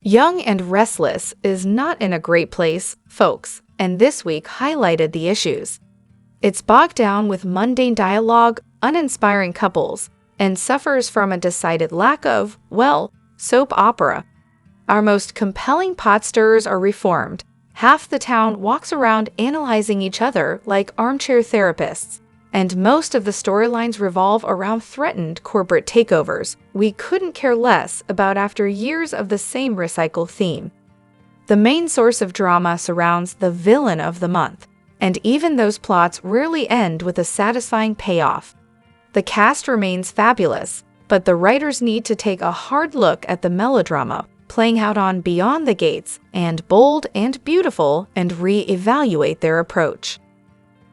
Young and Restless is not in a great place, folks, and this week highlighted the issues. It's bogged down with mundane dialogue, uninspiring couples, and suffers from a decided lack of, well, soap opera. Our most compelling pot stirrers are reformed. Half the town walks around analyzing each other like armchair therapists, and most of the storylines revolve around threatened corporate takeovers we couldn't care less about after years of the same recycled theme. The main source of drama surrounds the villain of the month, and even those plots rarely end with a satisfying payoff. The cast remains fabulous, but the writers need to take a hard look at the melodrama playing out on Beyond the Gates and Bold and Beautiful and re-evaluate their approach.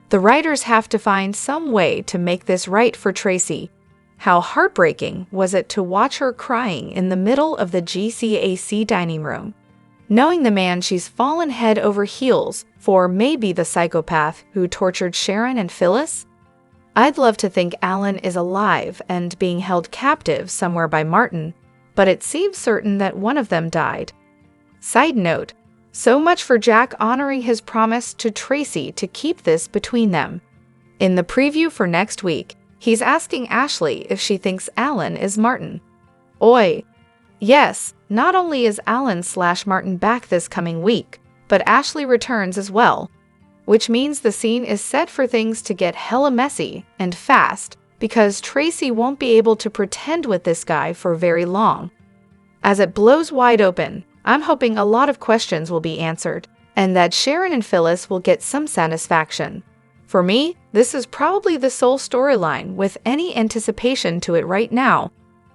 The writers have to find some way to make this right for Tracy. How heartbreaking was it to watch her crying in the middle of the GCAC dining room, knowing the man she's fallen head over heels for may be the psychopath who tortured Sharon and Phyllis? I'd love to think Alan is alive and being held captive somewhere by Martin, but it seems certain that one of them died. Side note, so much for Jack honoring his promise to Tracy to keep this between them. In the preview for next week, he's asking Ashley if she thinks Alan is Martin. Oi! Yes, not only is Alan/Martin back this coming week, but Ashley returns as well, which means the scene is set for things to get hella messy and fast because Tracy won't be able to pretend with this guy for very long. As it blows wide open, I'm hoping a lot of questions will be answered, and that Sharon and Phyllis will get some satisfaction. For me, this is probably the sole storyline with any anticipation to it right now.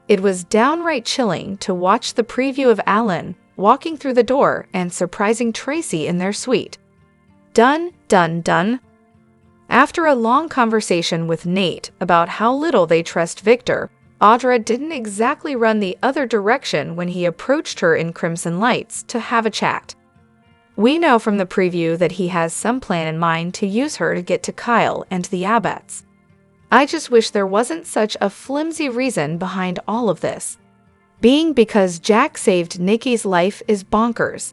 It was downright chilling to watch the preview of Alan walking through the door and surprising Tracy in their suite. Done, done, done. After a long conversation with Nate about how little they trust Victor, Audra didn't exactly run the other direction when he approached her in Crimson Lights to have a chat. We know from the preview that he has some plan in mind to use her to get to Kyle and the Abbotts. I just wish there wasn't such a flimsy reason behind all of this. Being because Jack saved Nikki's life is bonkers.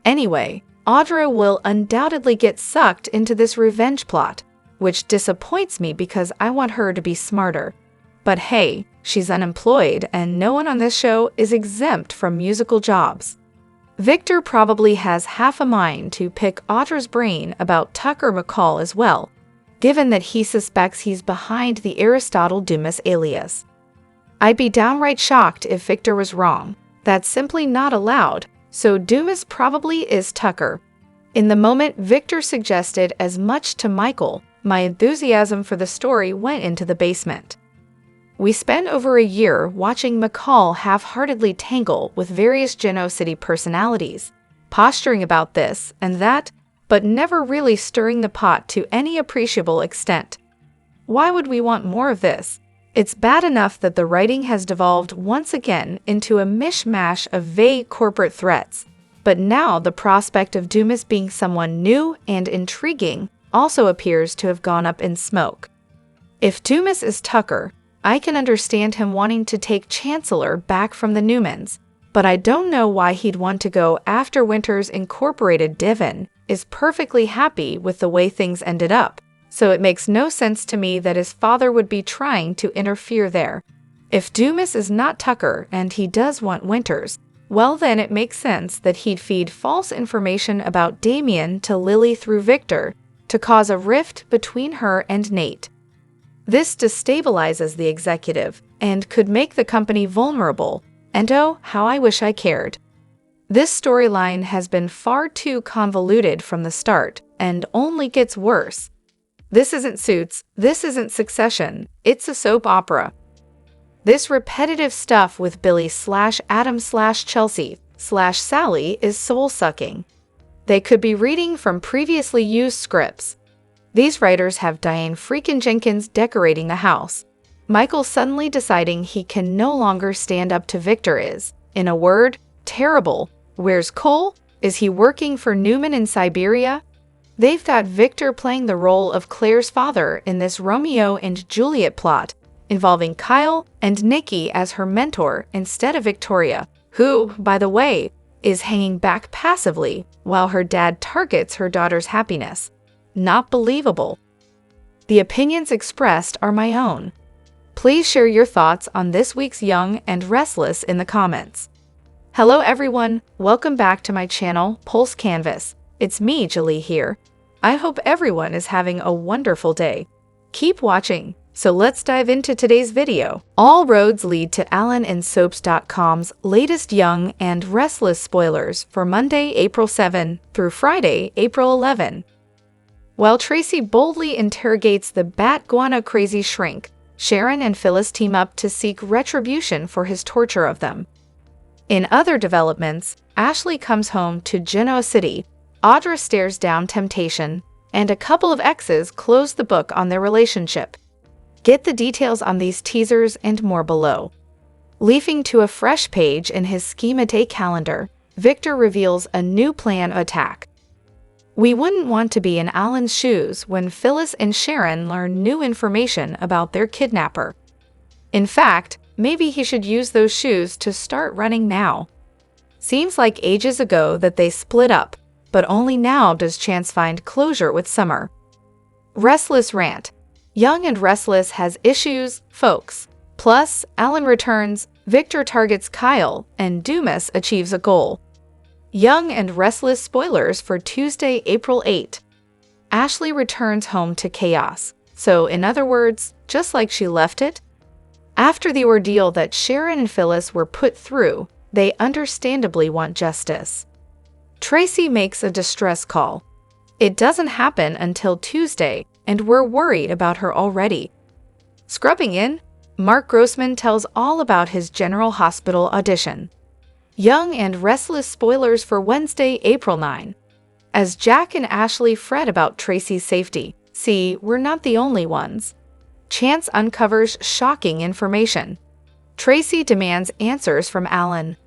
Anyway, Audra will undoubtedly get sucked into this revenge plot, which disappoints me because I want her to be smarter. But hey, she's unemployed and no one on this show is exempt from musical jobs. Victor probably has half a mind to pick Audra's brain about Tucker McCall as well, given that he suspects he's behind the Aristotle Dumas alias. I'd be downright shocked if Victor was wrong. That's simply not allowed, so Dumas probably is Tucker. In the moment Victor suggested as much to Michael, my enthusiasm for the story went into the basement. We spent over a year watching McCall half-heartedly tangle with various Geno City personalities, posturing about this and that, but never really stirring the pot to any appreciable extent. Why would we want more of this? It's bad enough that the writing has devolved once again into a mishmash of vague corporate threats, but now the prospect of Dumas being someone new and intriguing also appears to have gone up in smoke. If Dumas is Tucker, I can understand him wanting to take Chancellor back from the Newmans, but I don't know why he'd want to go after Winters Incorporated. Divin is perfectly happy with the way things ended up, so it makes no sense to me that his father would be trying to interfere there. If Dumas is not Tucker and he does want Winters, well then it makes sense that he'd feed false information about Damien to Lily through Victor to cause a rift between her and Nate. This destabilizes the executive and could make the company vulnerable, and oh, how I wish I cared. This storyline has been far too convoluted from the start and only gets worse. This isn't Suits, this isn't Succession, it's a soap opera. This repetitive stuff with Billy/Adam/Chelsea/Sally is soul-sucking. They could be reading from previously used scripts. These writers have Diane freaking Jenkins decorating the house. Michael suddenly deciding he can no longer stand up to Victor is, in a word, terrible. Where's Cole? Is he working for Newman in Siberia? They've got Victor playing the role of Claire's father in this Romeo and Juliet plot, involving Kyle and Nikki as her mentor instead of Victoria, who, by the way, is hanging back passively while her dad targets her daughter's happiness. Not believable. The opinions expressed are my own. Please share your thoughts on this week's Young and Restless in the comments. Hello everyone, welcome back to my channel, Pulse Canvas. It's me, Julie here. I hope everyone is having a wonderful day. Keep watching. So let's dive into today's video. All roads lead to AlanandSoaps.com's latest Young and Restless spoilers for Monday, April 7 through Friday, April 11. While Tracy boldly interrogates the bat-guana crazy shrink, Sharon and Phyllis team up to seek retribution for his torture of them. In other developments, Ashley comes home to Genoa City, Audra stares down temptation, and a couple of exes close the book on their relationship. Get the details on these teasers and more below. Leafing to a fresh page in his scheme-a-day calendar, Victor reveals a new plan of attack. We wouldn't want to be in Alan's shoes when Phyllis and Sharon learn new information about their kidnapper. In fact, maybe he should use those shoes to start running now. Seems like ages ago that they split up, but only now does Chance find closure with Summer. Restless rant. Young and Restless has issues, folks. Plus, Alan returns, Victor targets Kyle, and Dumas achieves a goal. Young and Restless spoilers for Tuesday, April 8. Ashley returns home to chaos. So, in other words, just like she left it? After the ordeal that Sharon and Phyllis were put through, they understandably want justice. Tracy makes a distress call. It doesn't happen until Tuesday, and we're worried about her already. Scrubbing in, Mark Grossman tells all about his General Hospital audition. Young and Restless spoilers for Wednesday, April 9. As Jack and Ashley fret about Tracy's safety, see, we're not the only ones. Chance uncovers shocking information. Tracy demands answers from Alan.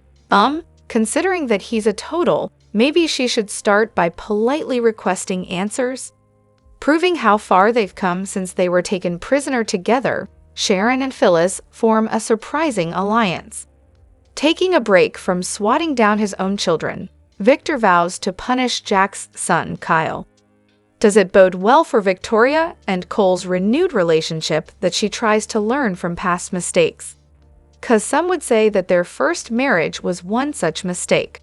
Considering that he's a total, maybe she should start by politely requesting answers? Proving how far they've come since they were taken prisoner together, Sharon and Phyllis form a surprising alliance. Taking a break from swatting down his own children, Victor vows to punish Jack's son, Kyle. Does it bode well for Victoria and Cole's renewed relationship that she tries to learn from past mistakes? 'Cause some would say that their first marriage was one such mistake.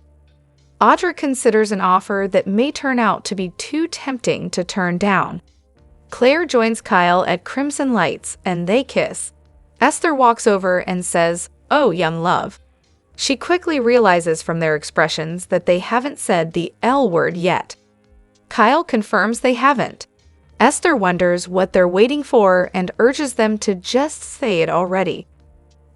Audra considers an offer that may turn out to be too tempting to turn down. Claire joins Kyle at Crimson Lights and they kiss. Esther walks over and says, "Oh, young love." She quickly realizes from their expressions that they haven't said the L word yet. Kyle confirms they haven't. Esther wonders what they're waiting for and urges them to just say it already.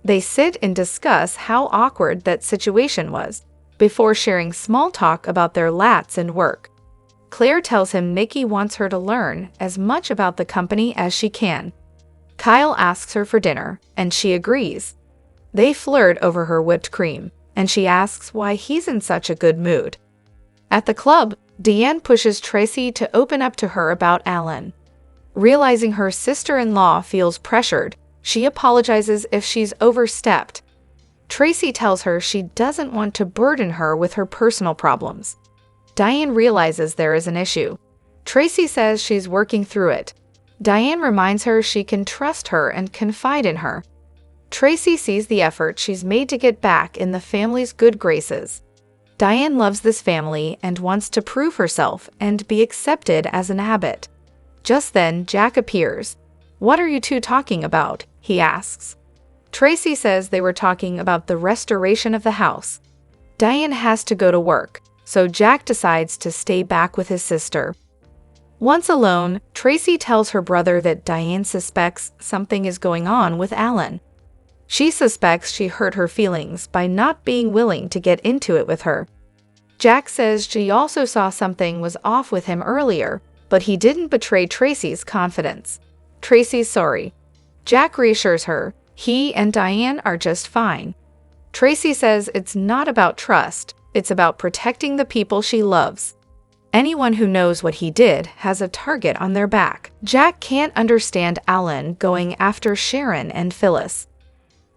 They sit and discuss how awkward that situation was, before sharing small talk about their lats and work. Claire tells him Nikki wants her to learn as much about the company as she can. Kyle asks her for dinner, and she agrees. They flirt over her whipped cream, and she asks why he's in such a good mood. At the club, Deanne pushes Tracy to open up to her about Alan. Realizing her sister-in-law feels pressured, she apologizes if she's overstepped. Tracy tells her she doesn't want to burden her with her personal problems. Diane realizes there is an issue. Tracy says she's working through it. Diane reminds her she can trust her and confide in her. Tracy sees the effort she's made to get back in the family's good graces. Diane loves this family and wants to prove herself and be accepted as an Abbott. Just then, Jack appears. "What are you two talking about?" he asks. Tracy says they were talking about the restoration of the house. Diane has to go to work, so Jack decides to stay back with his sister. Once alone, Tracy tells her brother that Diane suspects something is going on with Alan. She suspects she hurt her feelings by not being willing to get into it with her. Jack says she also saw something was off with him earlier, but he didn't betray Tracy's confidence. Tracy's sorry. Jack reassures her he and Diane are just fine. Tracy says it's not about trust, it's about protecting the people she loves. Anyone who knows what he did has a target on their back. Jack can't understand Alan going after Sharon and Phyllis.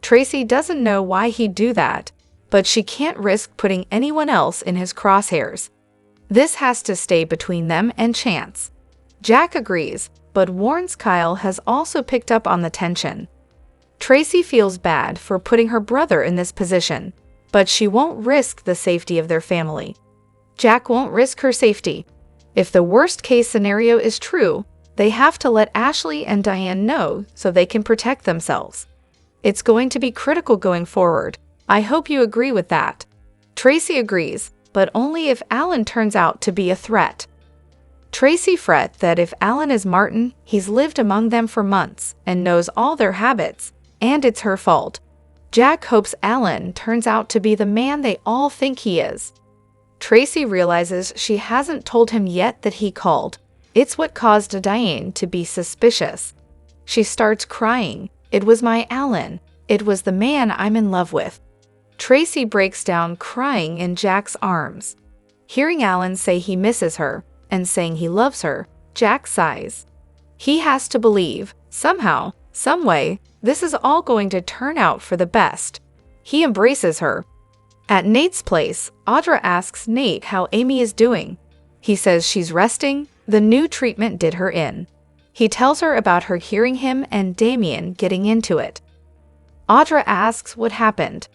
Tracy doesn't know why he'd do that, but she can't risk putting anyone else in his crosshairs. This has to stay between them and Chance. Jack agrees, but warns Kyle has also picked up on the tension. Tracy feels bad for putting her brother in this position, but she won't risk the safety of their family. Jack won't risk her safety. If the worst-case scenario is true, they have to let Ashley and Diane know so they can protect themselves. It's going to be critical going forward. I hope you agree with that. Tracy agrees, but only if Alan turns out to be a threat. Tracy frets that if Alan is Martin, he's lived among them for months and knows all their habits, and it's her fault. Jack hopes Alan turns out to be the man they all think he is. Tracy realizes she hasn't told him yet that he called. It's what caused Diane to be suspicious. She starts crying. It was my Alan. It was the man I'm in love with. Tracy breaks down crying in Jack's arms. Hearing Alan say he misses her and saying he loves her, Jack sighs. He has to believe, somehow, some way, this is all going to turn out for the best. He embraces her. At Nate's place, Audra asks Nate how Amy is doing. He says she's resting. The new treatment did her in. He tells her about her hearing him and Damien getting into it. Audra asks what happened.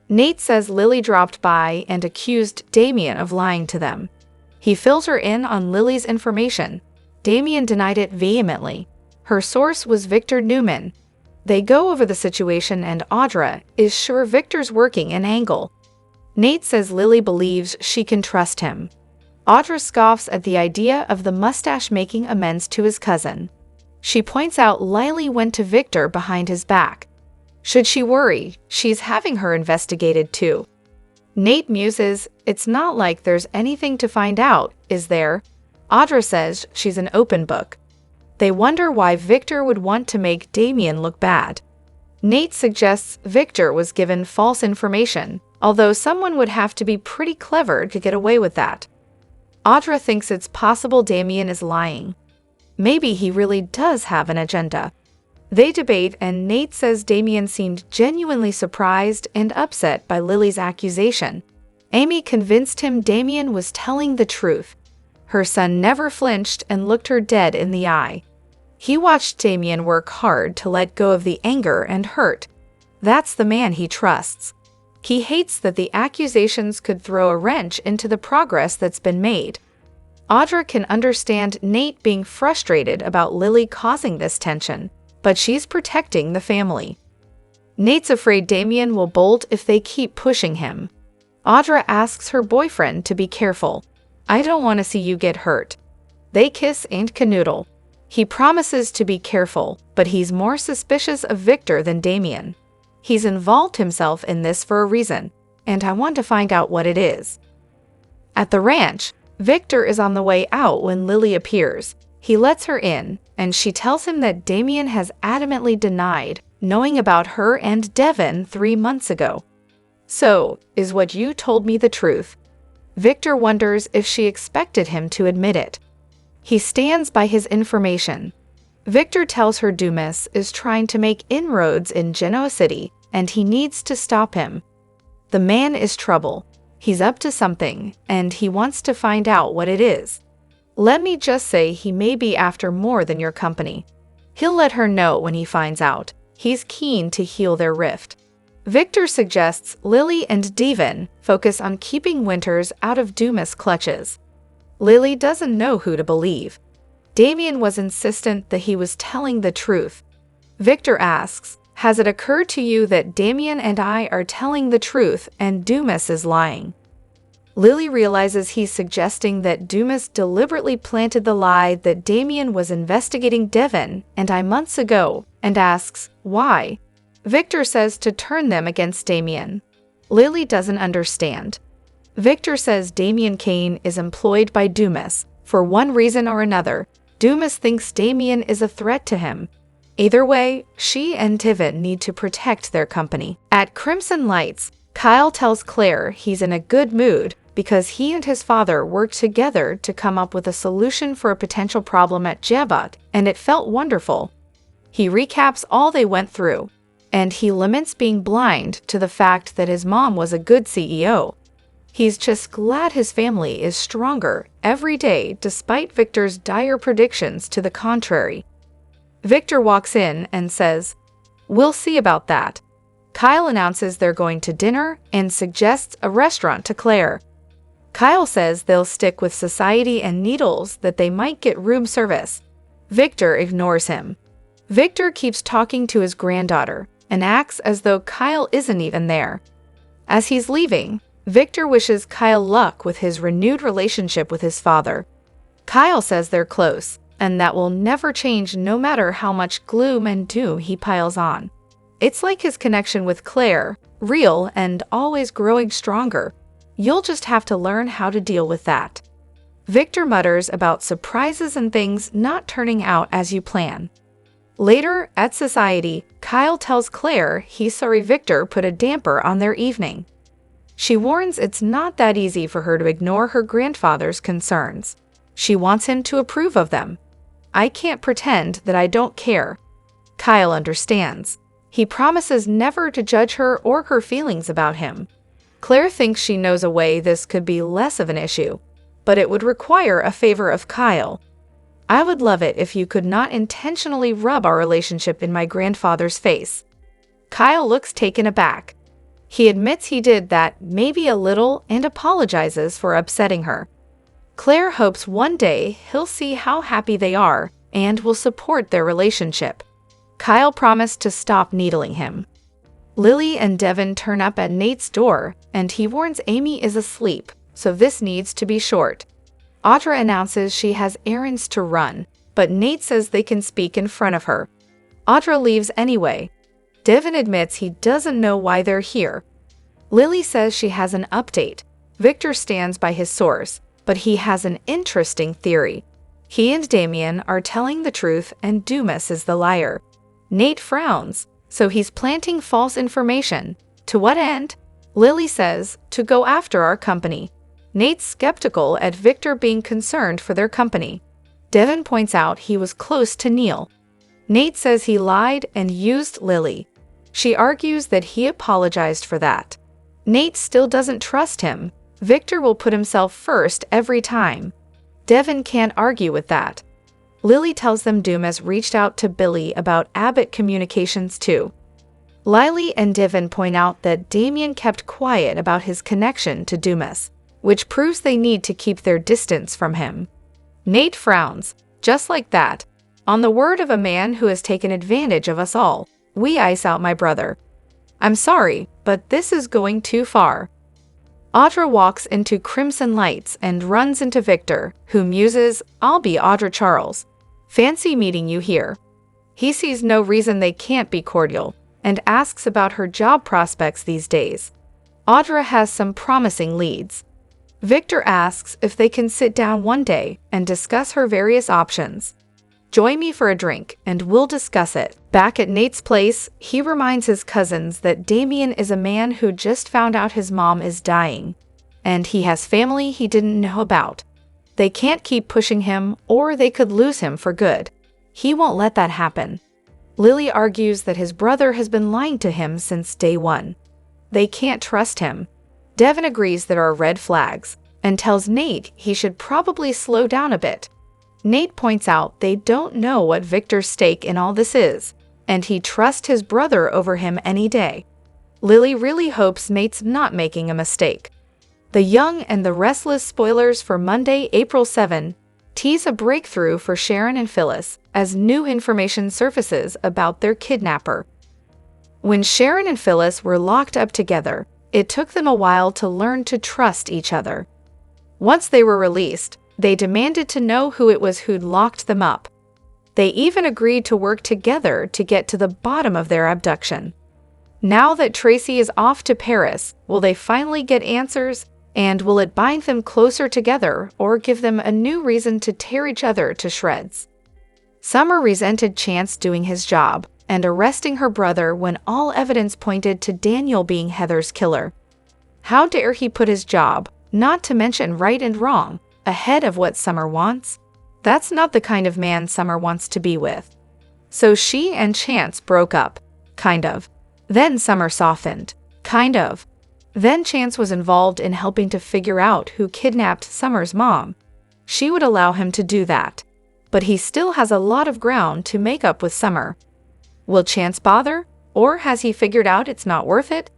Nate says Lily dropped by and accused Damien of lying to them. He fills her in on Lily's information. Damien denied it vehemently. Her source was Victor Newman. They go over the situation and Audra is sure Victor's working an angle. Nate says Lily believes she can trust him. Audra scoffs at the idea of the mustache making amends to his cousin. She points out Lily went to Victor behind his back. Should she worry? She's having her investigated too. Nate muses, it's not like there's anything to find out, is there? Audra says she's an open book. They wonder why Victor would want to make Damien look bad. Nate suggests Victor was given false information, although someone would have to be pretty clever to get away with that. Audra thinks it's possible Damien is lying. Maybe he really does have an agenda. They debate and Nate says Damien seemed genuinely surprised and upset by Lily's accusation. Amy convinced him Damien was telling the truth. Her son never flinched and looked her dead in the eye. He watched Damien work hard to let go of the anger and hurt. That's the man he trusts. He hates that the accusations could throw a wrench into the progress that's been made. Audra can understand Nate being frustrated about Lily causing this tension, but she's protecting the family. Nate's afraid Damien will bolt if they keep pushing him. Audra asks her boyfriend to be careful. I don't want to see you get hurt. They kiss and canoodle. He promises to be careful, but he's more suspicious of Victor than Damien. He's involved himself in this for a reason, and I want to find out what it is. At the ranch, Victor is on the way out when Lily appears. He lets her in, and she tells him that Damien has adamantly denied knowing about her and Devin 3 months ago. So, is what you told me the truth? Victor wonders if she expected him to admit it. He stands by his information. Victor tells her Dumas is trying to make inroads in Genoa City, and he needs to stop him. The man is trouble. He's up to something, and he wants to find out what it is. Let me just say he may be after more than your company. He'll let her know when he finds out. He's keen to heal their rift. Victor suggests Lily and Devin focus on keeping Winters out of Dumas' clutches. Lily doesn't know who to believe. Damien was insistent that he was telling the truth. Victor asks, has it occurred to you that Damien and I are telling the truth and Dumas is lying? Lily realizes he's suggesting that Dumas deliberately planted the lie that Damien was investigating Devin and I months ago, and asks, why? Victor says to turn them against Damien. Lily doesn't understand. Victor says Damien Kane is employed by Dumas. For one reason or another, Dumas thinks Damien is a threat to him. Either way, she and Devin need to protect their company. At Crimson Lights, Kyle tells Claire he's in a good mood because he and his father worked together to come up with a solution for a potential problem at Jabot, and it felt wonderful. He recaps all they went through. and he laments being blind to the fact that his mom was a good CEO. He's just glad his family is stronger every day despite Victor's dire predictions to the contrary. Victor walks in and says, "We'll see about that." Kyle announces they're going to dinner and suggests a restaurant to Claire. Kyle says they'll stick with Society and Needles, that they might get room service. Victor ignores him. Victor keeps talking to his granddaughter and acts as though Kyle isn't even there. As he's leaving, Victor wishes Kyle luck with his renewed relationship with his father. Kyle says they're close, and that will never change no matter how much gloom and doom he piles on. It's like his connection with Claire, real and always growing stronger. You'll just have to learn how to deal with that. Victor mutters about surprises and things not turning out as you plan. Later, at Society, Kyle tells Claire he's sorry Victor put a damper on their evening. She warns it's not that easy for her to ignore her grandfather's concerns. She wants him to approve of them. "I can't pretend that I don't care." Kyle understands. He promises never to judge her or her feelings about him. Claire thinks she knows a way this could be less of an issue, but it would require a favor of Kyle. "I would love it if you could not intentionally rub our relationship in my grandfather's face." Kyle looks taken aback. He admits he did that, maybe a little, and apologizes for upsetting her. Claire hopes one day he'll see how happy they are and will support their relationship. Kyle promised to stop needling him. Lily and Devin turn up at Nate's door, and he warns Amy is asleep, so this needs to be short. Audra announces she has errands to run, but Nate says they can speak in front of her. Audra leaves anyway. Devin admits he doesn't know why they're here. Lily says she has an update. Victor stands by his source, but he has an interesting theory. He and Damien are telling the truth and Dumas is the liar. Nate frowns, so he's planting false information. To what end? Lily says, to go after our company. Nate's skeptical at Victor being concerned for their company. Devin points out he was close to Neil. Nate says he lied and used Lily. She argues that he apologized for that. Nate still doesn't trust him. Victor will put himself first every time. Devin can't argue with that. Lily tells them Dumas reached out to Billy about Abbott Communications too. Lily and Devin point out that Damien kept quiet about his connection to Dumas, which proves they need to keep their distance from him. Nate frowns. Just like that. On the word of a man who has taken advantage of us all, we ice out my brother. I'm sorry, but this is going too far. Audra walks into Crimson Lights and runs into Victor, who muses, "I'll be Audra Charles. Fancy meeting you here." He sees no reason they can't be cordial, and asks about her job prospects these days. Audra has some promising leads. Victor asks if they can sit down one day and discuss her various options. "Join me for a drink, and we'll discuss it." Back at Nate's place, he reminds his cousins that Damien is a man who just found out his mom is dying, and he has family he didn't know about. They can't keep pushing him, or they could lose him for good. He won't let that happen. Lily argues that his brother has been lying to him since day one. They can't trust him. Devin agrees there are red flags, and tells Nate he should probably slow down a bit. Nate points out they don't know what Victor's stake in all this is, and he'd trust his brother over him any day. Lily really hopes Nate's not making a mistake. The Young and the Restless spoilers for Monday, April 7, tease a breakthrough for Sharon and Phyllis as new information surfaces about their kidnapper. When Sharon and Phyllis were locked up together, it took them a while to learn to trust each other. Once they were released, they demanded to know who it was who'd locked them up. They even agreed to work together to get to the bottom of their abduction. Now that Tracy is off to Paris, will they finally get answers? And will it bind them closer together or give them a new reason to tear each other to shreds? Summer resented Chance doing his job and arresting her brother when all evidence pointed to Daniel being Heather's killer. How dare he put his job, not to mention right and wrong, ahead of what Summer wants? That's not the kind of man Summer wants to be with. So she and Chance broke up, kind of. Then Summer softened. Kind of. Then Chance was involved in helping to figure out who kidnapped Summer's mom. She would allow him to do that. But he still has a lot of ground to make up with Summer. Will Chance bother? Or has he figured out it's not worth it?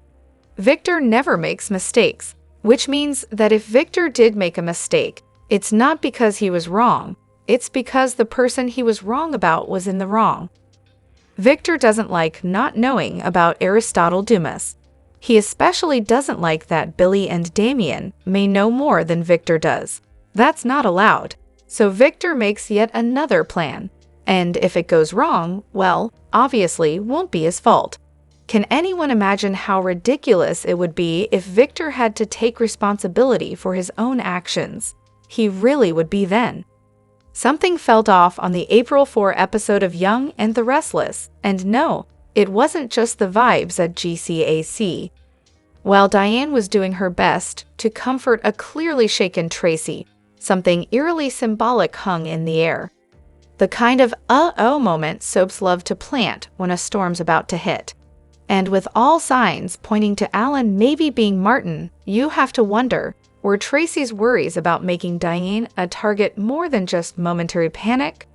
Victor never makes mistakes, which means that if Victor did make a mistake, it's not because he was wrong, it's because the person he was wrong about was in the wrong. Victor doesn't like not knowing about Aristotle Dumas. He especially doesn't like that Billy and Damien may know more than Victor does. That's not allowed. So Victor makes yet another plan. And if it goes wrong, well, obviously won't be his fault. Can anyone imagine how ridiculous it would be if Victor had to take responsibility for his own actions? He really would be then. Something felt off on the April 4 episode of Young and the Restless, and no, it wasn't just the vibes at GCAC. While Diane was doing her best to comfort a clearly shaken Tracy, something eerily symbolic hung in the air. The kind of uh-oh moment soaps love to plant when a storm's about to hit. And with all signs pointing to Alan maybe being Martin, you have to wonder, were Tracy's worries about making Diane a target more than just momentary panic?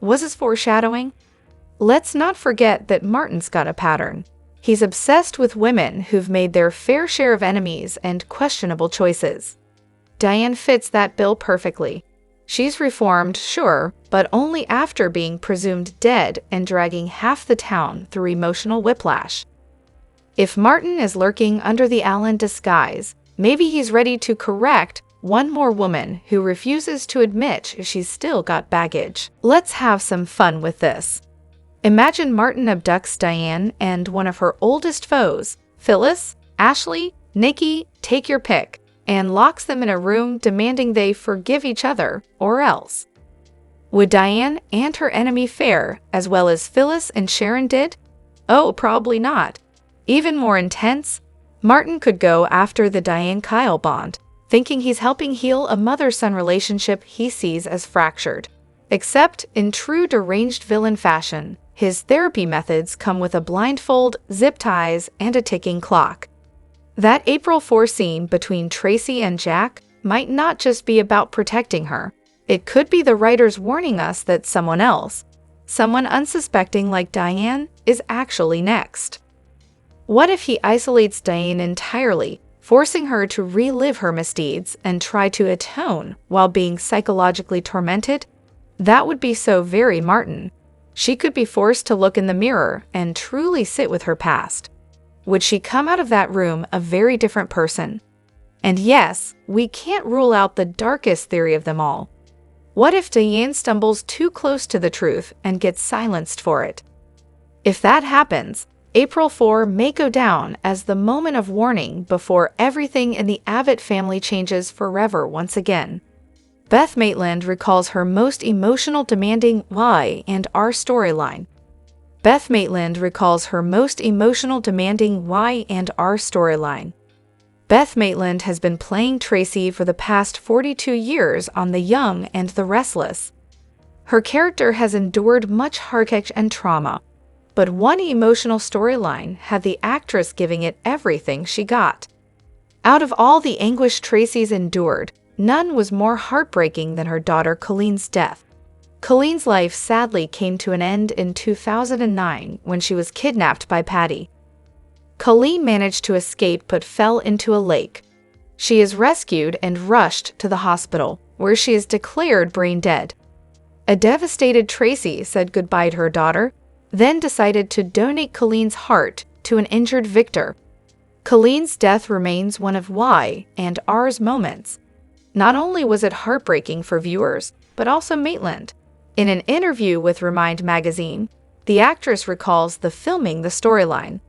Was this foreshadowing? Let's not forget that Martin's got a pattern. He's obsessed with women who've made their fair share of enemies and questionable choices. Diane fits that bill perfectly. She's reformed, sure, but only after being presumed dead and dragging half the town through emotional whiplash. If Martin is lurking under the Alan disguise, maybe he's ready to correct one more woman who refuses to admit she's still got baggage. Let's have some fun with this. Imagine Martin abducts Diane and one of her oldest foes, Phyllis, Ashley, Nikki, take your pick, and locks them in a room demanding they forgive each other, or else. Would Diane and her enemy fare as well as Phyllis and Sharon did? Oh, probably not. Even more intense, Martin could go after the Diane-Kyle bond, thinking he's helping heal a mother-son relationship he sees as fractured. Except, in true deranged villain fashion, his therapy methods come with a blindfold, zip ties, and a ticking clock. That April 4 scene between Tracy and Jack might not just be about protecting her. It could be the writers warning us that someone else, someone unsuspecting like Diane, is actually next. What if he isolates Diane entirely, forcing her to relive her misdeeds and try to atone while being psychologically tormented? That would be so very Martin. She could be forced to look in the mirror and truly sit with her past. Would she come out of that room a very different person? And yes, we can't rule out the darkest theory of them all. What if Diane stumbles too close to the truth and gets silenced for it? If that happens, April 4 may go down as the moment of warning before everything in the Abbott family changes forever once again. Beth Maitland recalls her most emotional demanding Y and R storyline. Beth Maitland recalls her most emotional demanding Y and R storyline. Beth Maitland has been playing Tracy for the past 42 years on The Young and the Restless. Her character has endured much heartache and trauma, but one emotional storyline had the actress giving it everything she got. Out of all the anguish Tracy's endured, none was more heartbreaking than her daughter Colleen's death. Colleen's life sadly came to an end in 2009 when she was kidnapped by Patty. Colleen managed to escape but fell into a lake. She is rescued and rushed to the hospital, where she is declared brain dead. A devastated Tracy said goodbye to her daughter, then decided to donate Colleen's heart to an injured Victor. Colleen's death remains one of Y and R's moments. Not only was it heartbreaking for viewers, but also Maitland. In an interview with Remind magazine, the actress recalls the filming the storyline.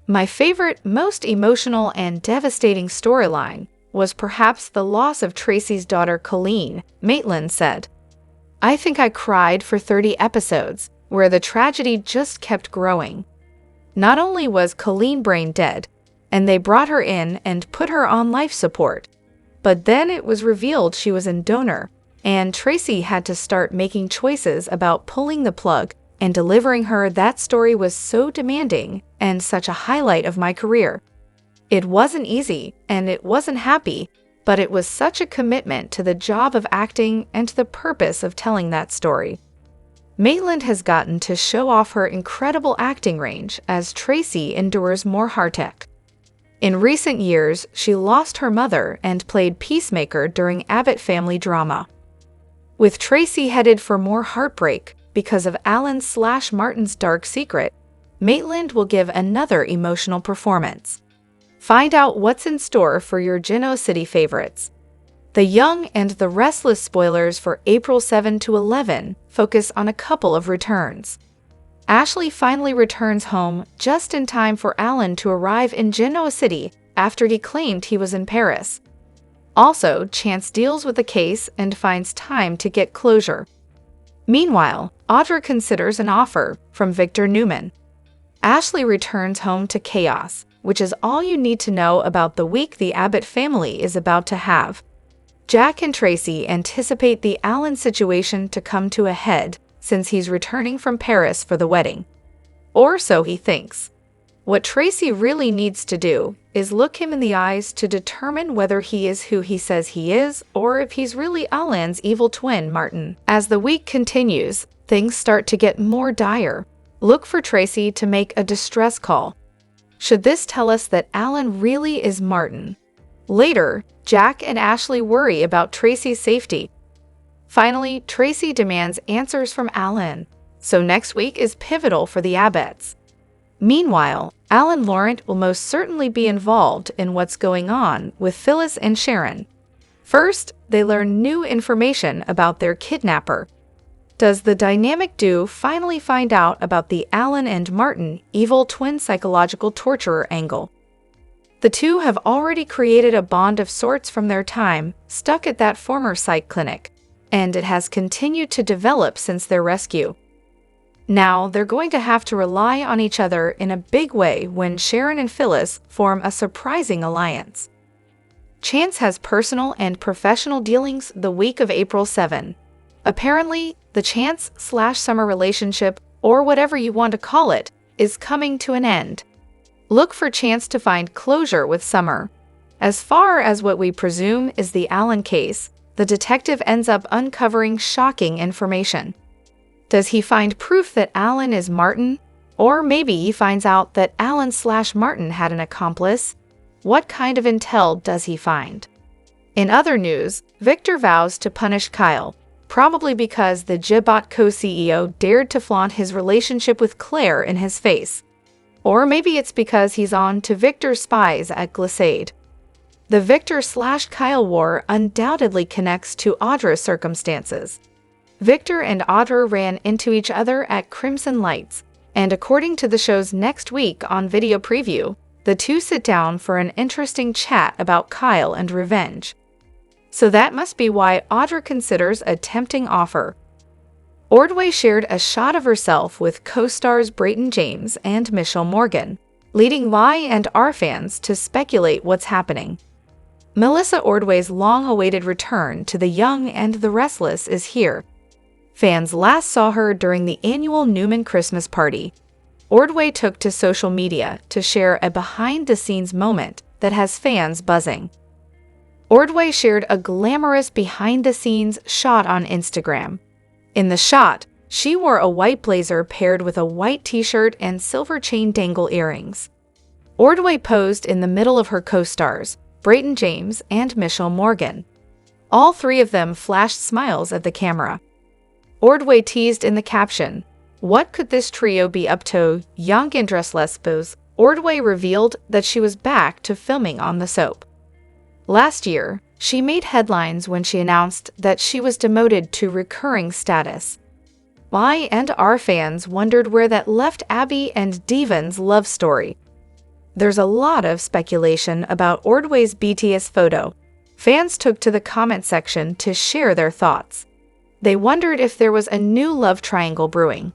My favorite, most emotional and devastating storyline was perhaps the loss of Tracy's daughter Colleen, Maitland said. I think I cried for 30 episodes, where the tragedy just kept growing. Not only was Colleen brain dead, and they brought her in and put her on life support, but then it was revealed she was in donor, and Tracy had to start making choices about pulling the plug and delivering her that story was so demanding and such a highlight of my career. It wasn't easy, and it wasn't happy, but it was such a commitment to the job of acting and to the purpose of telling that story. Maitland has gotten to show off her incredible acting range as Tracy endures more heartache. In recent years, she lost her mother and played peacemaker during Abbott family drama. With Tracy headed for more heartbreak because of Alan/Martin's dark secret, Maitland will give another emotional performance. Find out what's in store for your Geno City favorites. The Young and the Restless spoilers for April 7 to 11 focus on a couple of returns. Ashley finally returns home just in time for Alan to arrive in Genoa City after he claimed he was in Paris. Also, Chance deals with the case and finds time to get closure. Meanwhile, Audra considers an offer from Victor Newman. Ashley returns home to chaos, which is all you need to know about the week the Abbott family is about to have. Jack and Tracy anticipate the Alan situation to come to a head since he's returning from Paris for the wedding. Or so he thinks. What Tracy really needs to do is look him in the eyes to determine whether he is who he says he is or if he's really Alan's evil twin, Martin. As the week continues, things start to get more dire. Look for Tracy to make a distress call. Should this tell us that Alan really is Martin? Later, Jack and Ashley worry about Tracy's safety. Finally, Tracy demands answers from Alan, so next week is pivotal for the Abbotts. Meanwhile, Alan Laurent will most certainly be involved in what's going on with Phyllis and Sharon. First, they learn new information about their kidnapper. Does the dynamic duo finally find out about the Alan and Martin evil twin psychological torturer angle? The two have already created a bond of sorts from their time stuck at that former psych clinic, and it has continued to develop since their rescue. Now, they're going to have to rely on each other in a big way when Sharon and Phyllis form a surprising alliance. Chance has personal and professional dealings the week of April 7. Apparently, the Chance/Summer relationship, or whatever you want to call it, is coming to an end. Look for Chance to find closure with Summer. As far as what we presume is the Alan case, the detective ends up uncovering shocking information. Does he find proof that Alan is Martin? Or maybe he finds out that Alan/Martin had an accomplice? What kind of intel does he find? In other news, Victor vows to punish Kyle, probably because the Gibot co-CEO dared to flaunt his relationship with Claire in his face. Or maybe it's because he's on to Victor's spies at Glissade. The Victor/Kyle war undoubtedly connects to Audra's circumstances. Victor and Audra ran into each other at Crimson Lights, and according to the show's next week on video preview, the two sit down for an interesting chat about Kyle and revenge. So that must be why Audra considers a tempting offer. Ordway shared a shot of herself with co-stars Brayton James and Michelle Morgan, leading Y and R fans to speculate what's happening. Melissa Ordway's long-awaited return to The Young and the Restless is here. Fans last saw her during the annual Newman Christmas party. Ordway took to social media to share a behind-the-scenes moment that has fans buzzing. Ordway shared a glamorous behind-the-scenes shot on Instagram. In the shot, she wore a white blazer paired with a white t-shirt and silver chain dangle earrings. Ordway posed in the middle of her co-stars, Brayton James and Michelle Morgan. All three of them flashed smiles at the camera. Ordway teased in the caption, "What could this trio be up to, young and restless?" Ordway revealed that she was back to filming on the soap. Last year, she made headlines when she announced that she was demoted to recurring status. Y and R fans wondered where that left Abby and Devon's love story. There's a lot of speculation about Ordway's BTS photo. Fans took to the comment section to share their thoughts. They wondered if there was a new love triangle brewing.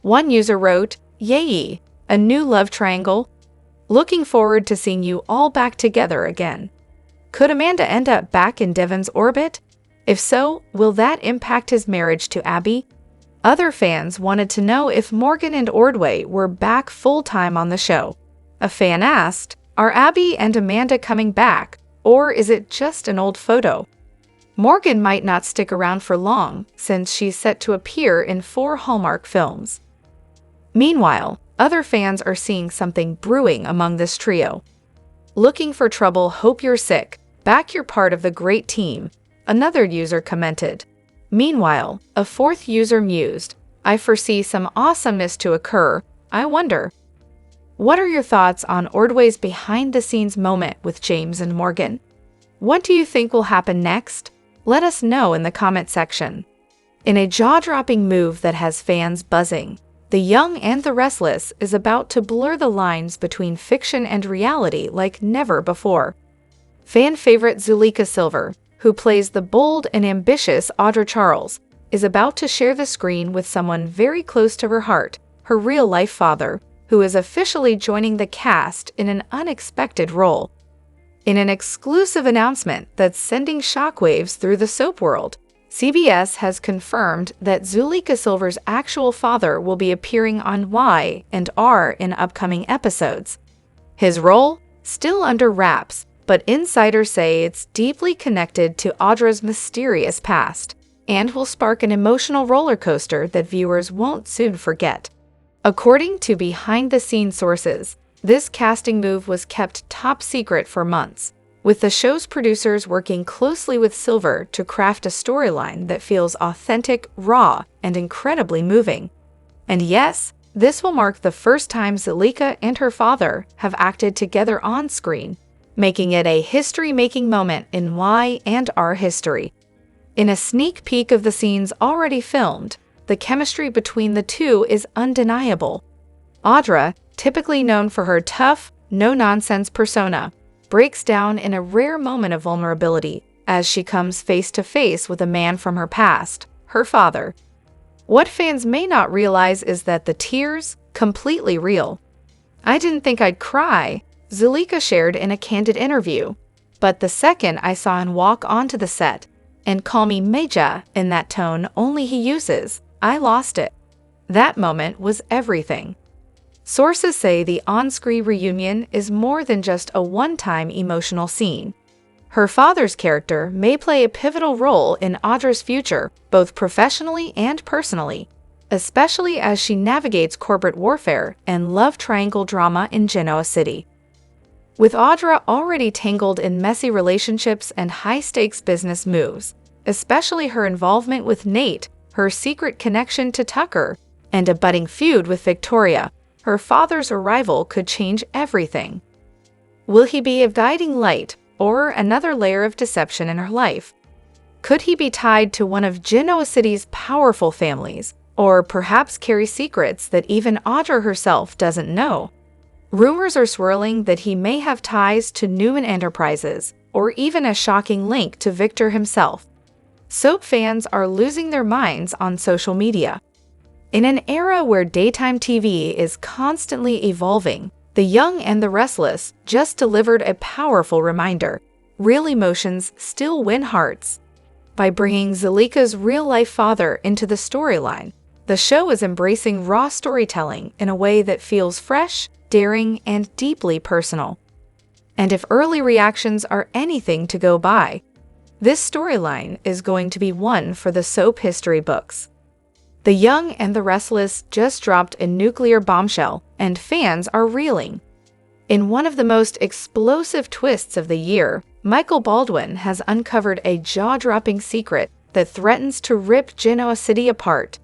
One user wrote, "Yay, a new love triangle? Looking forward to seeing you all back together again." Could Amanda end up back in Devon's orbit? If so, will that impact his marriage to Abby? Other fans wanted to know if Morgan and Ordway were back full-time on the show. A fan asked, "Are Abby and Amanda coming back, or is it just an old photo?" Morgan might not stick around for long, since she's set to appear in 4 Hallmark films. Meanwhile, other fans are seeing something brewing among this trio. "Looking for trouble, hope you're sick. Back you're part of the great team," another user commented. Meanwhile, a 4th user mused, "I foresee some awesomeness to occur. I wonder." What are your thoughts on Ordway's behind-the-scenes moment with James and Morgan? What do you think will happen next? Let us know in the comment section. In a jaw-dropping move that has fans buzzing, The Young and the Restless is about to blur the lines between fiction and reality like never before. Fan favorite Zuleika Silver, who plays the bold and ambitious Audra Charles, is about to share the screen with someone very close to her heart, her real-life father, who is officially joining the cast in an unexpected role. In an exclusive announcement that's sending shockwaves through the soap world, CBS has confirmed that Zuleika Silver's actual father will be appearing on Y and R in upcoming episodes. His role? Still under wraps, but insiders say it's deeply connected to Audra's mysterious past and will spark an emotional roller coaster that viewers won't soon forget. According to behind-the-scenes sources, this casting move was kept top secret for months, with the show's producers working closely with Silver to craft a storyline that feels authentic, raw, and incredibly moving. And yes, this will mark the first time Zuleika and her father have acted together on screen, making it a history-making moment in Y and R history. In a sneak peek of the scenes already filmed, the chemistry between the two is undeniable. Audra, typically known for her tough, no-nonsense persona, breaks down in a rare moment of vulnerability as she comes face-to-face with a man from her past, her father. What fans may not realize is that the tears, completely real. "I didn't think I'd cry," Zuleika shared in a candid interview, "but the second I saw him walk onto the set and call me Meja in that tone only he uses, I lost it. That moment was everything." Sources say the on-screen reunion is more than just a one-time emotional scene. Her father's character may play a pivotal role in Audra's future, both professionally and personally, especially as she navigates corporate warfare and love triangle drama in Genoa City. With Audra already tangled in messy relationships and high-stakes business moves, especially her involvement with Nate, her secret connection to Tucker, and a budding feud with Victoria, her father's arrival could change everything. Will he be a guiding light or another layer of deception in her life? Could he be tied to one of Genoa City's powerful families, or perhaps carry secrets that even Audra herself doesn't know? Rumors are swirling that he may have ties to Newman Enterprises, or even a shocking link to Victor himself. Soap fans are losing their minds on social media. In an era where daytime TV is constantly evolving, The Young and the Restless just delivered a powerful reminder: real emotions still win hearts. By bringing Zuleika's real-life father into the storyline, the show is embracing raw storytelling in a way that feels fresh, daring, and deeply personal. And if early reactions are anything to go by, this storyline is going to be one for the soap history books. The Young and the Restless just dropped a nuclear bombshell, and fans are reeling. In one of the most explosive twists of the year, Michael Baldwin has uncovered a jaw-dropping secret that threatens to rip Genoa City apart.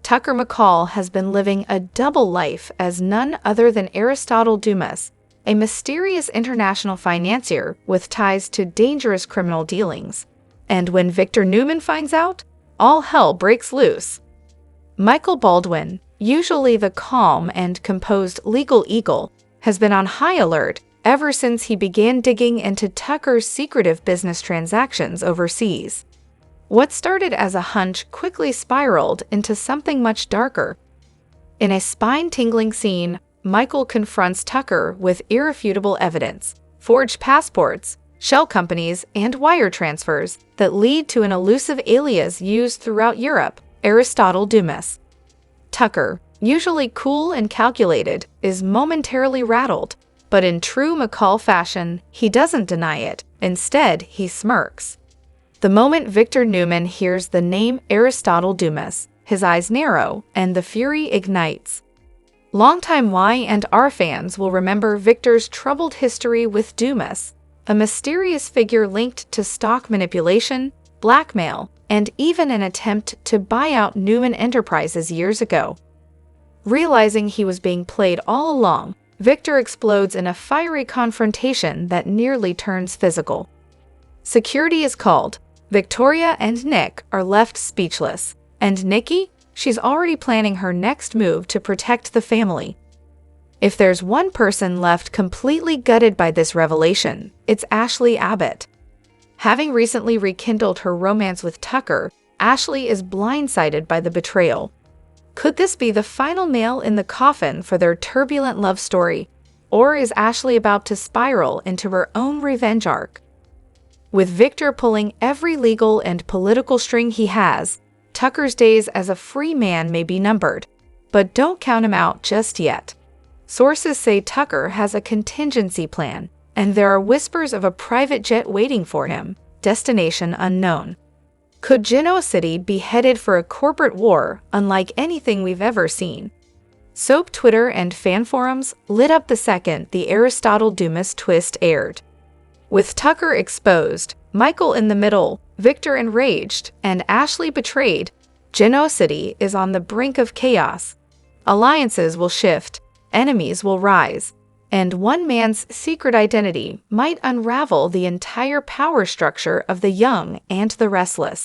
Tucker McCall has been living a double life as none other than Aristotle Dumas, a mysterious international financier with ties to dangerous criminal dealings. And when Victor Newman finds out, all hell breaks loose. Michael Baldwin, usually the calm and composed legal eagle, has been on high alert ever since he began digging into Tucker's secretive business transactions overseas. What started as a hunch quickly spiraled into something much darker. In a spine-tingling scene, Michael confronts Tucker with irrefutable evidence, forged passports, shell companies, and wire transfers that lead to an elusive alias used throughout Europe, Aristotle Dumas. Tucker, usually cool and calculated, is momentarily rattled, but in true McCall fashion, he doesn't deny it. Instead, he smirks. The moment Victor Newman hears the name Aristotle Dumas, his eyes narrow and the fury ignites. Longtime Y&R fans will remember Victor's troubled history with Dumas, a mysterious figure linked to stock manipulation, blackmail, and even an attempt to buy out Newman Enterprises years ago. Realizing he was being played all along, Victor explodes in a fiery confrontation that nearly turns physical. Security is called. Victoria and Nick are left speechless. And Nikki? She's already planning her next move to protect the family. If there's one person left completely gutted by this revelation, it's Ashley Abbott. Having recently rekindled her romance with Tucker, Ashley is blindsided by the betrayal. Could this be the final nail in the coffin for their turbulent love story? Or is Ashley about to spiral into her own revenge arc? With Victor pulling every legal and political string he has, Tucker's days as a free man may be numbered, but don't count him out just yet. Sources say Tucker has a contingency plan, and there are whispers of a private jet waiting for him, destination unknown. Could Genoa City be headed for a corporate war unlike anything we've ever seen? Soap Twitter and fan forums lit up the second the Aristotle Dumas twist aired. With Tucker exposed, Michael in the middle, Victor enraged, and Ashley betrayed, Genoa City is on the brink of chaos. Alliances will shift, enemies will rise, and one man's secret identity might unravel the entire power structure of the young and the restless.